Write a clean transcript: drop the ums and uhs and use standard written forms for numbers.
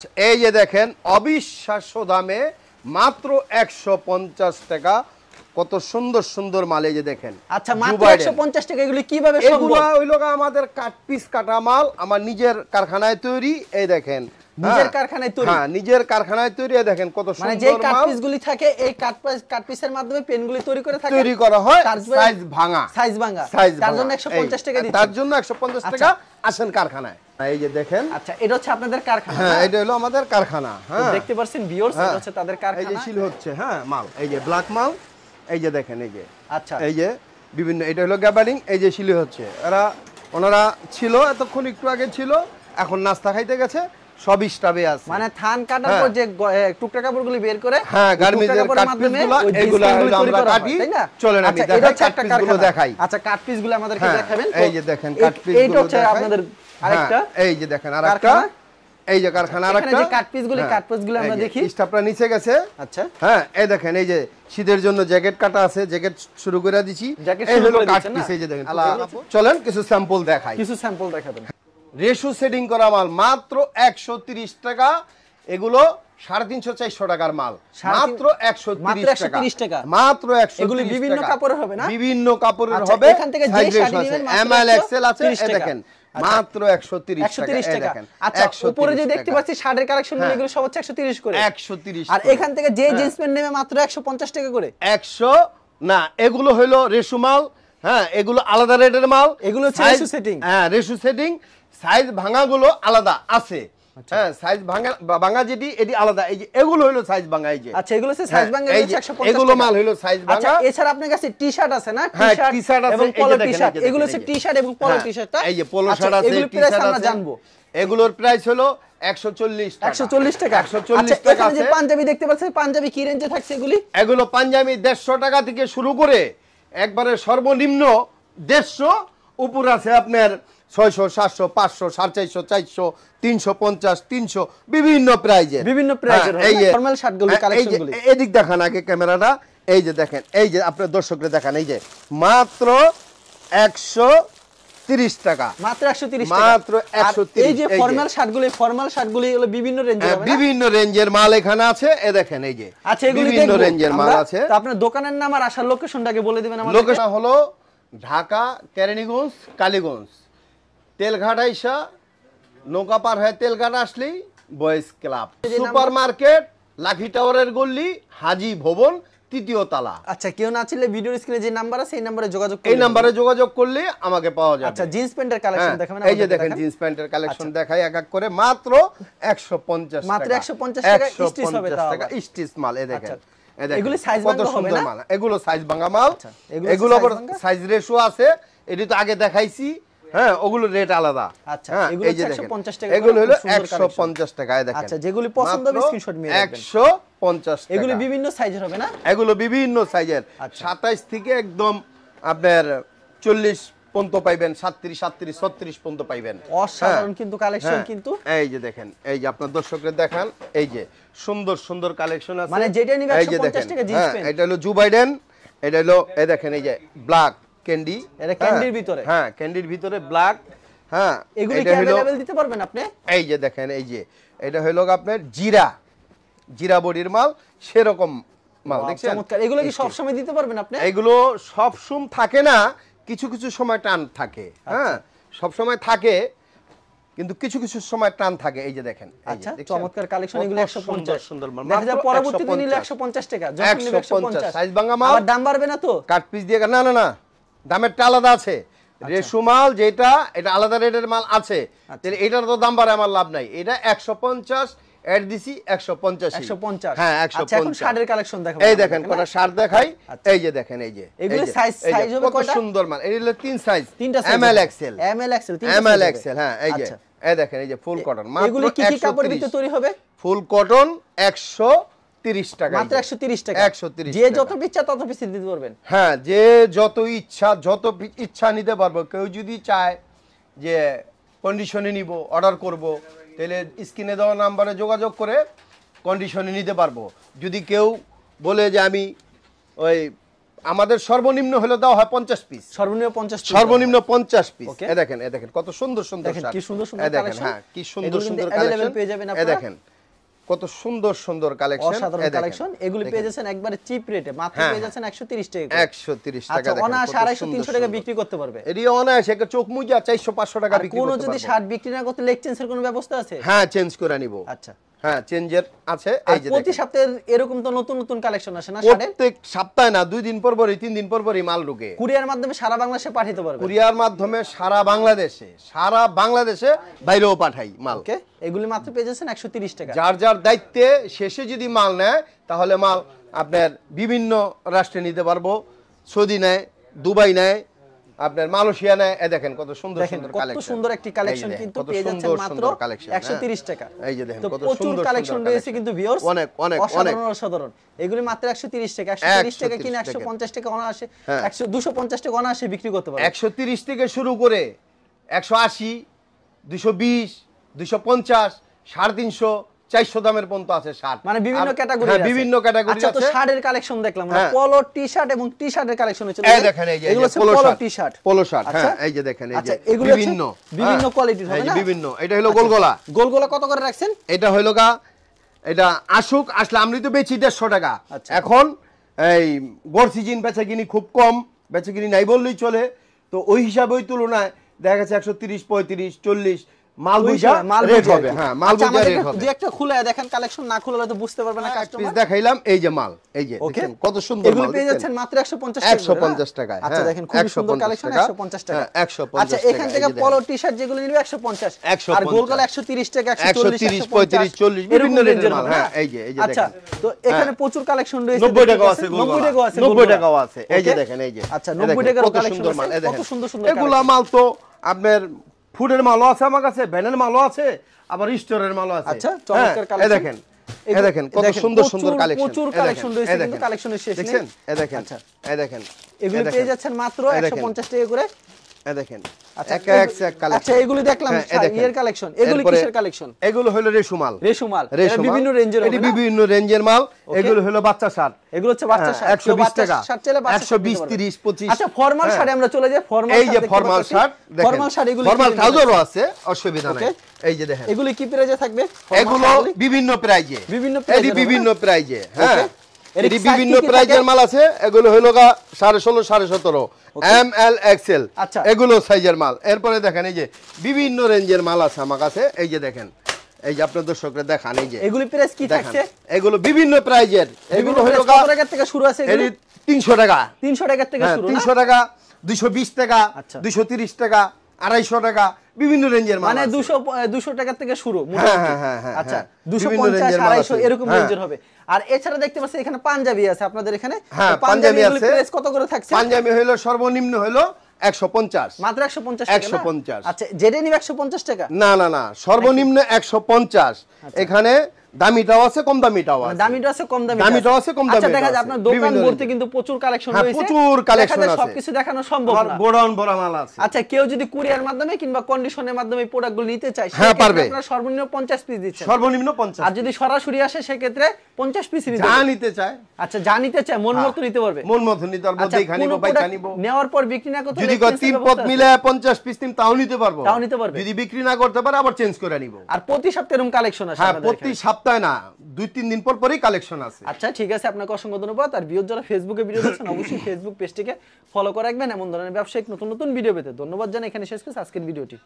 এই যে দেখেন অবিশ্বাস্য দামে মাত্র ১৫০ টাকা কত সুন্দর সুন্দর মাল। এই যে দেখেন, আচ্ছা মাত্র ১৫০ টাকা। এগুলি কিভাবে সম্ভব? এগুলো হইলো আমাদের কাট পিস কাটা মাল, আমার নিজের কারখানায় তৈরি। এই দেখেন নিজের কারখানায় তৈরি। হ্যাঁ, নিজের কারখানায় তৈরি। এই দেখেন কত সুন্দর মানে যে কাট পিসগুলি থাকে এই কাট পিসের মাধ্যমে পেনগুলি তৈরি করে থাকে, তৈরি করা হয় সাইজ ভাঙা। তার জন্য ১৫০ টাকা দিচ্ছেন। তার জন্য ১৫০ টাকা আসেন কারখানায়। এই যে দেখেন, আচ্ছা এটা হচ্ছে আপনাদের কারখানা। হ্যাঁ এটা হলো আমাদের কারখানা। হ্যাঁ দেখতে পাচ্ছেন ভিউয়ার্স, এটা হচ্ছে তাদের কারখানা। এই যে শিল হচ্ছে হ্যাঁ মাল, এই যে ব্ল্যাক মাল। এই যে দেখেন, এই যে আচ্ছা এই যে বিভিন্ন, এটা হলো গ্যাবারিং। এই যে শিলি হচ্ছে, ওনারা ছিল এতক্ষণ একটু আগে ছিল, এখন নাস্তা খাইতে গেছে, সব স্টাফে আছে। মানে ধান কাটার পর যে টুকরা কাপড়গুলি বের করে, হ্যাঁ গার্মেন্টসের কাট পিসগুলো এগুলো আমরা কাটি। চলেন আমি দেখাই কাট পিসগুলো দেখাই। আচ্ছা কাট পিসগুলো আমাদেরকে দেখাবেন। এই যে দেখেন কাট পিসগুলো, এইটা হচ্ছে আপনাদের আরেকটা। এই যে দেখেন আরেকটা, এই যে কারখানা আরেকটা। এখানে যে কাট পিসগুলো আমরা দেখি, স্টাফরা নিচে গেছে। আচ্ছা হ্যাঁ এই দেখেন, এই যে শীতের জন্য জ্যাকেট কাটা আছে, জ্যাকেট শুরু করে দিছি। এই হলো কাট পিস। এই যে দেখেন, চলেন কিছু স্যাম্পল দেখাই। কিছু স্যাম্পল দেখাবেন। রেশু সেটিং করা মাল মাত্র ১৩০ টাকা। এগুলো ৩৫০-৪০০ টাকার মাল, মাত্র ১৩০ টাকা। মাত্র ১৩০ এগুলো বিভিন্ন কাপড়ের হবে না? বিভিন্ন কাপড়ের হবে। এখান থেকে যে শাড়ি নেবেন এম এল এক্সেল আছে। এই দেখেন মাত্র ১৩০ টাকা। আচ্ছা উপরে যে দেখতে পাচ্ছি শার্টের কালেকশন, এগুলো সব হচ্ছে ১৩০ করে। ১৩০। আর এখান থেকে যে জিন্স প্যান্ট নেবে মাত্র ১৫০ টাকা করে। ১০০ না, এগুলো হলো রেশু মাল। হ্যাঁ এগুলো আলাদা রেটের মাল। এগুলো হচ্ছে রেশু সেটিং। হ্যাঁ রেশু সেটিং। সাইজ ভাঙাগুলো আলাদা আছে। হ্যাঁ সাইজ ভাঙা যেটি এটি আলাদা। এই যে এগুলো হলো সাইজ ভাঙা। এই যে আচ্ছা এগুলো হচ্ছে সাইজ ভাঙা, এই যে এগুলো মাল হলো সাইজ ভাঙা। আচ্ছা এছাড়া আপনার কাছে টি-শার্ট আছে না? টি-শার্ট আছে এবং পলো টি-শার্ট। এগুলো হচ্ছে টি-শার্ট এবং পলো টি-শার্টটা। এই যে পলো শার্ট আছে, টি-শার্ট আছে। জানবো এগুলোর প্রাইস হলো ১৪০ টাকা। ১৪০ টাকা। ১৪০ টাকা। এখানে যে পাঞ্জাবি দেখতে পাচ্ছেন, পাঞ্জাবি কি রেঞ্জে থাকছে এগুলি? এগুলো পাঞ্জাবি ১৫০ টাকা থেকে শুরু করে একবারে সর্বনিম্ন ১৫০, উপর আছে আপনার ৬০০, ৭০০, ৫০০, ৪৫০, ৪০০, ৩৫০, ৩০০, বিভিন্ন প্রাইজের। এই যে ফর্মাল শার্টগুলো কালেকশনগুলো এদিক দেখান আগে ক্যামেরাটা। এই যে দেখেন, এই যে আপনার দর্শকদের দেখান। এই যে মাত্র ১৩০ টাকা। মাত্র ১৩০ টাকা। মাত্র ১৩০। এই যে ফর্মাল শার্টগুলো হলো বিভিন্ন রেঞ্জের হবে না? বিভিন্ন রেঞ্জের মাল এখানে আছে। এই দেখেন, এই যে আচ্ছা এগুলো বিভিন্ন রেঞ্জের মাল আছে। তো আপনার দোকানের নাম আর আসার লোকেশনটাকে বলে দিবেন আমাদের। লোকেশন হলো ঢাকা কেরানীগঞ্জ কালীগঞ্জ, তেলঘাট আইসা নৌকা পার হয়ে তেলঘাট আসলেই boys club, super market, lucky টাওয়ারের গল্লি, হাজি ভবন, ৩য় তলা। আচ্ছা কেউ না চাইলে ভিডিওর স্ক্রিনে যে নাম্বার আছে এই নম্বরে যোগাযোগ করলে, এই নম্বরে যোগাযোগ করলে আমাকে পাওয়া যাবে। আচ্ছা জিন্স প্যান্টের কালেকশন দেখাবেন। এই যে দেখেন জিন্স প্যান্টের কালেকশন দেখাই এক এক করে। মাত্র ১৫০ টাকা। মাত্র 150 টাকা স্টিচ হবে তাও। স্টিচ মাল। এই দেখেন, এগুলো সাইজ ভাঙা হবে না? এগুলো সাইজ ভাঙা মাল। এগুলো সাইজ রেশো আছে, এটি তো আগে দেখাইছি। হ্যাঁ ওগুলো রেট আলাদা। আচ্ছা এগুলো 150 টাকা। এগুলো হলো 150 টাকায় দেখেন। আচ্ছা যেগুলি পছন্দ হবে স্ক্রিনশট নিয়ে রাখবেন। 150 টাকা। এগুলো বিভিন্ন সাইজের হবে না? এগুলো বিভিন্ন সাইজের। 27 থেকে একদম আপনার 40 পর্যন্ত পাইবেন, 37, 36 পর্যন্ত পাইবেন। অসাধারণ কিন্তু কালেকশন। কিন্তু এই যে দেখেন, এই যে আপনার দর্শকদের দেখান, এই যে সুন্দর সুন্দর কালেকশন আছে। মানে যেটা নিবে 150 টাকা জিন্স প্যান্ট। এটা হলো জো বাইডেন। এটা হলো এই দেখেন, এই যে ব্ল্যাক ক্যান্ডি। এটা ক্যান্ডির ভিতরে। হ্যাঁ ক্যান্ডির ভিতরে ব্ল্যাক। হ্যাঁ এগুলো কি अवेलेबल দিতে পারবেন আপনি? এই যে দেখেন, এই যে এটা হলো আপনার জিরা বডির মাল, সেরকম মাল দেখছেন। চমৎকার। এগুলো কি সব সময় দিতে পারবেন আপনি? এগুলো সব সময় থাকে না, কিছু কিছু সময় টান থাকে। হ্যাঁ সব সময় থাকে কিন্তু কিছু কিছু সময় টান থাকে। এই যে দেখেন, আচ্ছা চমৎকার কালেকশন। এগুলো 150 সুন্দর মাল। দেখা যায় পরবর্তীতে নিলে 150 টাকা, যখন নিবে 150। সাইজ ভাঙা মাল। আবার দাম বাড়বে না তো? কাট পিস দিয়ে না না না, দামেরটা আলাদা আছে। রেশু মাল যেটা, এটা আলাদা রেটের মাল আছে। তাহলে এটার তো দাম বাড়ে আমার লাভ নাই। এটা 150 এড দিছি 150। হ্যাঁ 150। আচ্ছা এখন শার্টের কালেকশন দেখাবো। এই দেখেন কোটা শার্ট দেখাই। এই যে দেখেন, এই যে এগুলো সাইজ হবে কত সুন্দর মাল। এই হলো 3 সাইজ, তিনটা সাইজ, এম এল এক্সেল। হ্যাঁ এই যে এই দেখেন, এই যে ফুল কটন। এগুলো কি কি কাপড়ের ভিতরে তৈরি হবে? ফুল কটন 130 টাকা। মাত্র 130 টাকা। 130। যে যত ইচ্ছা তত পিস দিতে পারবেন। হ্যাঁ যে যত ইচ্ছা নিতে পারবো। কেউ যদি চায় যে কন্ডিশনে নিব, অর্ডার করব, তাহলে স্ক্রিনে দেওয়া নাম্বারে যোগাযোগ করে কন্ডিশনে নিতে পারবো। যদি কেউ বলে যে আমি ওই আমাদের সর্বনিম্ন হলো দাও হয় 50 পিস, সর্বনিম্ন 50 পিস, সর্বনিম্ন 50 পিস। Okay. এ দেখেন কত সুন্দর সুন্দর দেখেন শার্ট, কি সুন্দর সুন্দর এ দেখেন, কালেকশন। হ্যাঁ কি সুন্দর এগুলো কিন্তু সুন্দর available কালেকশন পেয়ে যাবেন এ আপনারা। দেখেন কত সুন্দর সুন্দর কালেকশন, অসাধারণ কালেকশন। এগুলি পেয়ে যাচ্ছেন একবারে চিপ রেটে, মাত্র হ্যাঁ, পেয়ে যাচ্ছেন 130 টাকা। 130 টাকা আচ্ছা, দেখেন অনায়াসে কত 250 সুন্দর 300 টাকা সুন্দর। বিক্রি করতে পারবে। এটি অনায়াসে একটা চোখ মুজা 400 500 টাকা আর বিক্রি কোনো করতে যদি পারবো। শার্ট বিক্রি না করতে লেগ চেঞ্জের কোনো ব্যবস্থা আছে? হ্যাঁ চেঞ্জ করে নিব। আচ্ছা, হ্যাঁ চেঞ্জের আছে। আর এই যে প্রতি দেখেন সপ্তাহে এরকম তো নতুন নতুন কালেকশন আসে না শার্টের? প্রত্যেক সপ্তাহে না, 2 দিন পর পরই 3 দিন পর পরই মাল ঢুকে। কুরিয়ার মাধ্যমে সারা বাংলাদেশে পাঠাতে পারবে। কুরিয়ার মাধ্যমে সারা বাংলাদেশে বাইরেও পাঠাই মাল। ওকে, এগুলি মাত্র পেয়ে যাচ্ছেন 130 টাকা। যার যার দায়িত্বে শেষে যদি মাল নেয় তাহলে মাল আপনার বিভিন্ন রাষ্ট্রে নিতে পারবো। সৌদি নেয়, দুবাই নেয়, আপনার মালয়েশিয়া নেয়। এ দেখেন কত সুন্দর দেখেন সুন্দর কত কালেকশন, সুন্দর একটি কালেকশন কিন্তু পেয়ে যাচ্ছেন মাত্র 130 টাকা। এই যে দেখেন তো কত প্রচুর সুন্দর কালেকশন রয়েছে কিন্তু ভিউয়ার্স, অনেক অনেক অনেক অসাধারণ অসাধারণ। এগুলি মাত্র 130 টাকা। 130 টাকা কিনে 150 টাকা অনায়াসে, 250 টাকা অনায়াসে বিক্রি করতে পারবে। 130 থেকে শুরু করে 180, 220, 250, 350, 400 দামের পর্যন্ত আছে শার্ট। মানে বিভিন্ন ক্যাটাগরি আছে। বিভিন্ন ক্যাটাগরি আচ্ছা, তো আছে। শার্টের কালেকশন দেখলাম আমরা, হ্যাঁ। পলো টি-শার্ট এবং টি-শার্টের কালেকশন হচ্ছে। এই দেখেন এই যে এগুলো হচ্ছে পোলো পলো শার্ট, টি-শার্ট, পোলো শার্ট। আচ্ছা। হ্যাঁ এই যে দেখেন এই আচ্ছা, যে এগুলো হচ্ছে বিভিন্ন বিভিন্ন কোয়ালিটির হবে এই যে না? বিভিন্ন। এটা হলো গোলগলা। গোলগোলা কত করে রাখছেন? এটা হলো গা, এটা আসলে আমরা তো বেচি 150 টাকা। আচ্ছা। এখন এই গড় সিজন বেচা কিনি খুব কম, বেচা কিনি নাই বললেই চলে। তো ওই হিসাবে ওই তুলনায় দেখা গেছে 130, 35, 40 মাল বুঝা রেট হবে। হ্যাঁ মাল আচ্ছা, বুঝা আমাদের রেট হবে। যে একটা খুলে দেখেন কালেকশন, না খুলে হয়তো বুঝতে পারবে না পিস কাস্টমার। দেখাইলাম এই যে মাল, এই যে ওকে, দেখেন কত সুন্দর এগুলো মাল পেয়ে দেখছেন? যাচ্ছেন মাত্র 150 টাকা। 150 টাকায়। আচ্ছা, দেখেন খুব সুন্দর কালেকশন, 150 টাকা। হ্যাঁ 150 আচ্ছা, এখান থেকে পলো টি-শার্ট যেগুলো নিবে 150, আর গোলগলা 130 টাকা, 130, 35, 40 বিভিন্ন রেঞ্জের মাল। হ্যাঁ এই যে আচ্ছা, দেখেন। তো এখানে প্রচুর কালেকশন রয়েছে। 90 টাকাও আছে, 90 টাকাও আছে, 90 টাকাও আছে। এই যে ওকে? দেখেন এই যে। আচ্ছা, এই 90 দেখেন, টাকার কত কালেকশন সুন্দর মাল। আছে, এই দেখেন কত সুন্দর সুন্দর এগুলা মাল তো আপনার ফুডের মালও আছে আমার কাছে, ভ্যানের মালও আছে, আবার স্টোরের মালও আছে। আচ্ছা, চমৎকার এই কালেকশন। দেখেন এই দেখেন কত সুন্দর সুন্দর কালেকশন। প্রচুর কালেকশন রয়েছে কিন্তু কালেকশনের শেষ নেই। দেখেন এই দেখেন আচ্ছা, এই দেখেন এগুলো পেয়ে যাচ্ছেন মাত্র 150 টাকা করে। এই দেখেন আচ্ছা, এক কালেকশন। আচ্ছা, এগুলো দেখলাম ইয়ের কালেকশন। এগুলো এরপরে কিসের কালেকশন? এগুলো হলো রেশমাল। রেশমাল, এটা বিভিন্ন রেঞ্জের হবে এটি না? বিভিন্ন রেঞ্জের মাল। এগুলো হলো বাচ্চা শার্ট। এগুলো হচ্ছে বাচ্চা শার্ট। 120 টাকা, শার্ট চাইলে বাচ্চা 120, 30, 25। আচ্ছা, ফর্মাল শার্টে আমরা চলে যাই। ফর্মাল এই যে ফর্মাল শার্ট দেখেন, ফর্মাল শার্ট এগুলো ফর্মাল ট্রাউজারও আছে, অসুবিধা নাই। এই যে দেখেন এগুলো কি প্রাইজে থাকবে? এগুলো বিভিন্ন প্রাইজে, বিভিন্ন এটি প্রাইজে বিভিন্ন প্রাইজে। হ্যাঁ এর এটি size বিভিন্ন কি কি প্রাইজের থাকে? মাল আছে। এগুলো হলো গা 16.5, 17.5 ML XL আচ্ছা। এগুলো সাইজের মাল। এরপরে দেখেন এই যে বিভিন্ন রেঞ্জের মাল আছে আমার কাছে। এই যে দেখেন, এই যে আপনার দর্শকরা দেখান, এই যে এগুলি প্রাইস কি দেখান। থাকছে? এগুলো বিভিন্ন প্রাইজের। এগুলো হলো কত টাকা থেকে শুরু আছে এগুলি? এটি 300 টাকা, 300 টাকা থেকে হ্যাঁ শুরু না? 300 টাকা, 220 টাকা, আচ্ছা। 230 টাকা, 250 টাকা, বিভিন্ন রেঞ্জের মাল মানে আছে। 200 টাকা থেকে শুরু হ্যাঁ, মোটামুটি। হ্যাঁ, হ্যাঁ, হ্যাঁ, আচ্ছা, হ্যাঁ। 250, বিভিন্ন রেঞ্জের মাল 250 আছে। এরকম হ্যাঁ। রেঞ্জের হবে। আর এছাড়া দেখতে পাচ্ছি এখানে পাঞ্জাবি আছে আপনাদের এখানে। হ্যাঁ তো পাঞ্জাবি পাঞ্জাবিগুলি আছে। প্রাইস কত করে থাকছে? পাঞ্জাবি হলো সর্বনিম্ন হলো 150, মাত্র 150 টাকা। 150 আচ্ছা, যেটা নিবে 150 টাকা। না না না, সর্বনিম্ন 150। এখানে দামিটাও আছে, কম দামিটাও আছে। দামিটা আছে, কম দামি দামিটাও আছে, কম আচ্ছা, দামিটাও দেখা যায় আছে। আপনার দোকান বিভিন্ন ভর্তি রেঞ্জের। কিন্তু প্রচুর কালেকশন হ্যাঁ, রয়েছে। প্রচুর দেখা কালেকশন যায় আছে। সবকিছু দেখানো সম্ভব আর না। গোডাউন বড় মাল আছে। আচ্ছা, কেউ যদি কুরিয়ার মাধ্যমে কিংবা কন্ডিশনের মাধ্যমে এই প্রোডাক্টগুলো নিতে চায়, হ্যাঁ, সেক্ষেত্রে পারবে। আপনারা সর্বনিম্ন 50 পিস দিচ্ছেন। সর্বনিম্ন 50। আর যদি সরাসরি আসে সেক্ষেত্রে 50 পিস নিতে যা হবে। নিতে চায়, আচ্ছা, যা নিতে চায় মন মতো নিতে পারবে। মন মতো নিতে পারবো, আচ্ছা, দেখা নিব, কোনো বাইকা product নিব। নেওয়ার পর বিক্রি না করতে যদি exchange এর 3 ব্যবস্থা পদ আছে? মিলে 50 পিস নিম তাও নিতে পারবো। তাও নিতে পারবে। যদি বিক্রি না করতে পারে আবার চেঞ্জ করে নিব। আর প্রতি সপ্তাহে এরকম কালেকশন আসে হ্যাঁ আপনাদের প্রতি এখানে? সপ্তাহে না, 2-3 দিন পর পরই কালেকশন আছে। আচ্ছা, ঠিক আছে, আপনাকে অসংখ্য ধন্যবাদ। আর ভিউয়ার যারা ফেসবুকে ভিডিও দেখছেন অবশ্যই ফেসবুক পেজটিকে ফলো করে রাখবেন এমন ধরনের ব্যবসায়িক নতুন নতুন ভিডিও পেতে। ধন্যবাদ জানাই, এখানে শেষ করছি আজকের ভিডিওটি।